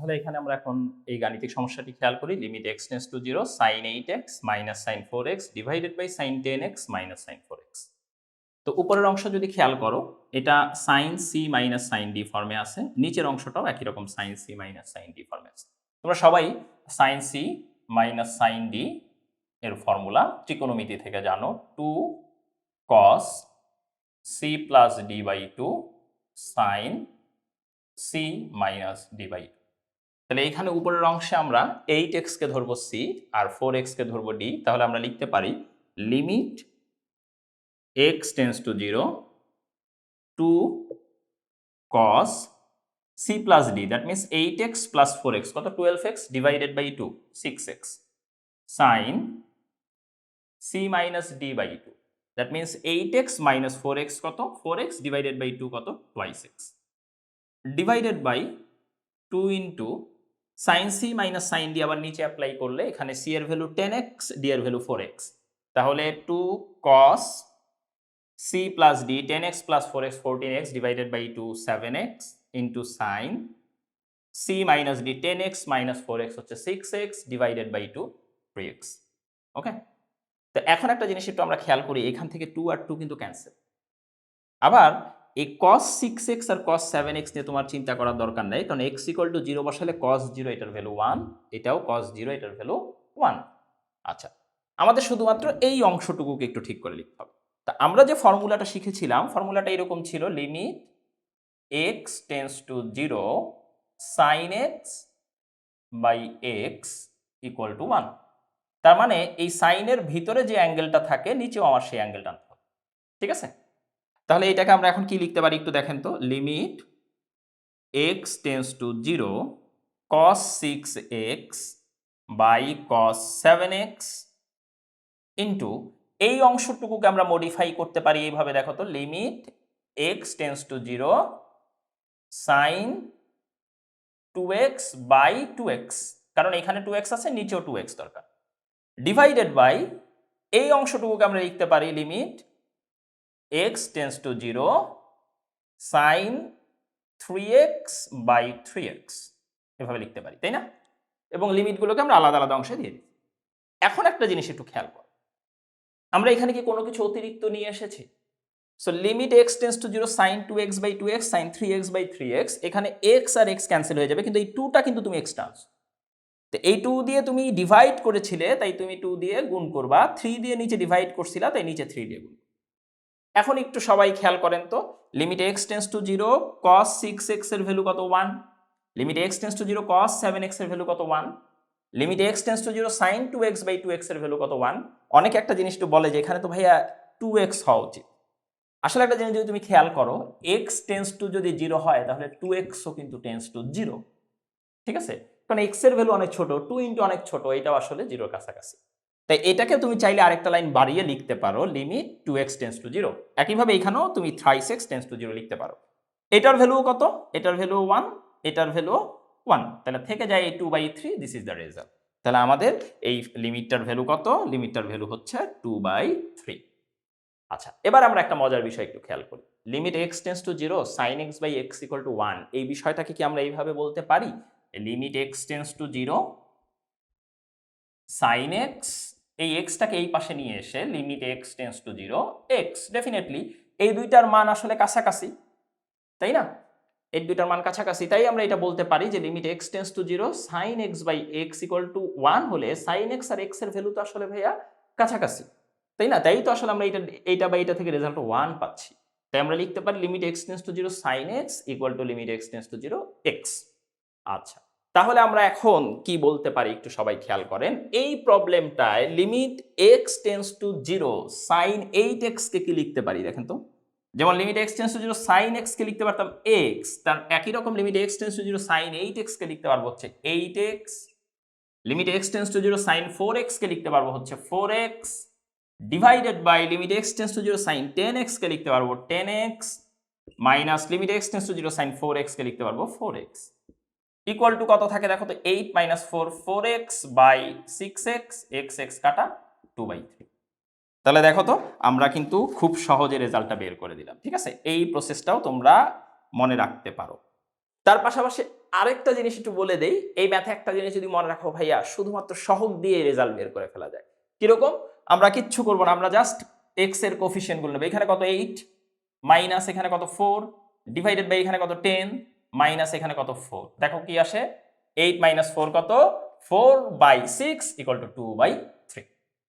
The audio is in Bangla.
তাহলে এখানে আমরা এখন এই গাণিতিক সমস্যাটি খেয়াল করি। Limit x tends to 0 sin 8x minus sin 4x divided by sin 10x minus sin 4x। তো উপরের অংশ যদি খেয়াল করো, এটা sin c minus sin d ফর্মে আছে, নিচের অংশটাও একই রকম sin c minus sin d ফর্মে আছে। তোমরা সবাই sin c minus sin d এর ফর্মুলা ত্রিকোণমিতি থেকে জানো, 2 cos c plus d by 2 sin c মাইনাস d বাই 2। তাহলে এখানে উপরের অংশে আমরা 8x কে ধরবো c আর 4x কে ধরবো d। তাহলে আমরা লিখতে পারি limit x tends to 0 2 cos c plus d, that means 8x plus 4x কত 12x divided by 2 6x sin c minus d by 2, that means 8x minus 4x কত 4x divided by 2 কত twice x divided by 2 into sin c minus sin d আবার নিচে অ্যাপ্লাই করলে এখানে c এর ভ্যালু 10x, d এর ভ্যালু 4x, তাহলে 2 cos c plus d 10x plus 4x 14x divided by 2 7x into sin c minus d 10x minus 4x হচ্ছে 6x divided by 2 3x। ওকে, তো এখন একটা জিনিস একটু আমরা খেয়াল করি, এখান থেকে 2 আর 2 কিন্তু ক্যান্সেল। আবার এই cos 6x আর cos 7x নিয়ে তোমার চিন্তা করার দরকার নাই, কারণ x equal to 0 বসালে cos 0 এটার ভ্যালু 1, এটাও cos 0 এটার ভ্যালু 1। আচ্ছা, আমাদের শুধুমাত্র এই অংশটুকুকে একটু ঠিক করে লিখতে হবে। তা আমরা যে ফর্মুলাটা শিখেছিলাম, ফর্মুলাটা এরকম ছিল, limit x tends to 0 sin x by x equal to 1। তার মানে এই সাইনের ভিতরে যে অ্যাঙ্গেলটা থাকে নিচেও আমার সেই অ্যাঙ্গেলটা আনতে হবে, ঠিক আছে? তাহলে এটাকে আমরা এখন কি লিখতে পারি একটু দেখেন তো, limit x tends to 0 cos 6x by cos 7x into এই অংশটুকুকে আমরা মডিফাই করতে পারি এইভাবে, দেখো তো, limit x tends to 0 sin 2x by 2x, কারণ এখানে 2x আছে, নিচেও 2x দরকার, ডিভাইডেড বাই এই অংশটুকুকে আমরা লিখতে পারি limit x tends to 0 sin 3x by 3x, এভাবে লিখতে পারি, তাই না? এবং লিমিটগুলোকে আমরা আলাদা আলাদা অংশে দিয়ে দিই। এখন একটা জিনিস একটু খেয়াল করো, আমরা এখানে কি কোনো কিছু অতিরিক্ত নিয়ে এসেছি? So limit x tends to 0 sin 2x by 2x sin 3x by 3x, এখানে x আর x ক্যান্সেল হয়ে যাবে, কিন্তু এই 2টা কিন্তু তুমি এক্সট্রা আনছো। তো এই 2 দিয়ে তুমি ডিভাইড করেছিলে, তাই তুমি 2 দিয়ে গুণ করবা, 3 দিয়ে নিচে ডিভাইড করছিলা, তাই নিচে 3 দিয়ে গুণ। এখন একটু সবাই খেয়াল করেন তো, limit x tends to 0 cos 6x এর ভ্যালু কত 1, limit x tends to 0 cos 7x এর ভ্যালু কত 1, limit x tends to 0 sin 2x by 2x এর ভ্যালু কত 1। অনেকে একটা জিনিস তো বলে যে এখানে তো ভাইয়া 2x হওয়া উচিত। আসলে একটা জিনিস যদি তুমি খেয়াল করো, x টেন্ডস টু যদি 0 হয় তাহলে 2x ও কিন্তু টেন্ডস টু 0, ঠিক আছে? কারণ x এর ভ্যালু অনেক ছোট, 2 ইন্টু অনেক ছোট, এটাও আসলে 0 কাছাকাছি। তাই এটাকে তুমি চাইলে আরেকটা লাইন বাড়িয়ে লিখতে পারো, লিমিট 2x টেন্ডস টু 0। একইভাবে এখানেও তুমি thrice x টেন্ডস টু 0 লিখতে পারো। এটার ভ্যালু কত? এটার ভ্যালু 1, এটার ভ্যালু 1, তাহলে থেকে যায় এই 2/3, দিস ইজ দ্য রেজাল্ট। তাহলে আমাদের এই লিমিটটার ভ্যালু কত? লিমিটটার ভ্যালু হচ্ছে 2/3। আচ্ছা, এবার আমরা একটা মজার বিষয় একটু খেয়াল করি, limit x tends to 0 sin x by x equal to 1, এই বিষয়টাকে কি আমরা এইভাবে বলতে পারি, limit x tends to 0 sin x, এই xটাকে এই পাশে নিয়ে এসে limit x tends to 0 x, definitely এই দুইটার মান আসলে কাছাকাছি, তাই না? এই দুইটার মান কাছাকাছি, তাই আমরা এটা বলতে পারি যে limit x tends to 0 sin x by x equal to 1 হলে sin x আর x এর ভ্যালু তো আসলে ভাইয়া কাছাকাছি, তাই না? তাই তো আসলে আমরা এইটা বা এইটা থেকে রেজাল্ট 1 পাচ্ছি। তাই আমরা লিখতে পারি limit x tends to 0 sin x equal to limit x tends to 0 x। আচ্ছা, তাহলে আমরা এখন কি বলতে পারি একটু সবাই খেয়াল করেন, এই প্রবলেমটায় limit x tends to 0 sin 8x কে কি লিখতে পারি দেখেন তো, যেমন limit x tends to 0 sin x কে লিখতে পারতাম x, তার একই রকম limit x tends to 0 sin 8x কে লিখতে পারবো হচ্ছে 8x, limit x tends to 0 sin 4x কে লিখতে পারবো হচ্ছে 4x, divided by limit x tends to 0 sin 10x কে লিখতে পারবো 10x, minus limit x tends to 0 sin 4x কে লিখতে পারবো 4x, ইকুয়াল টু কত থাকে দেখো তো, 8 minus 4 4x by 6x, x কাটা 2/3। তাহলে দেখো তো আমরা কিন্তু খুব সহজে রেজাল্টটা বের করে দিলাম, ঠিক আছে? এই প্রসেসটাও তোমরা মনে রাখতে পারো। তার পাশাপাশি আরেকটা জিনিস একটু বলে দেই, এই ম্যাথে একটা জিনিস যদি মনে রাখো ভাইয়া, শুধুমাত্র সহগ দিয়ে রেজাল্ট বের করে ফেলা যায়। কিরকম? আমরা কিচ্ছু করবো না, আমরা জাস্ট এক্স এর কোফিশিয়েন্ট গুলো নেবো। এখানে কত 8, মাইনাস এখানে কত 4, ডিভাইডেড বাই এখানে কত 10, মাইনাস এখানে কত 4। দেখো কি আসে, 8 - 4 কত 4/6 = 2/6।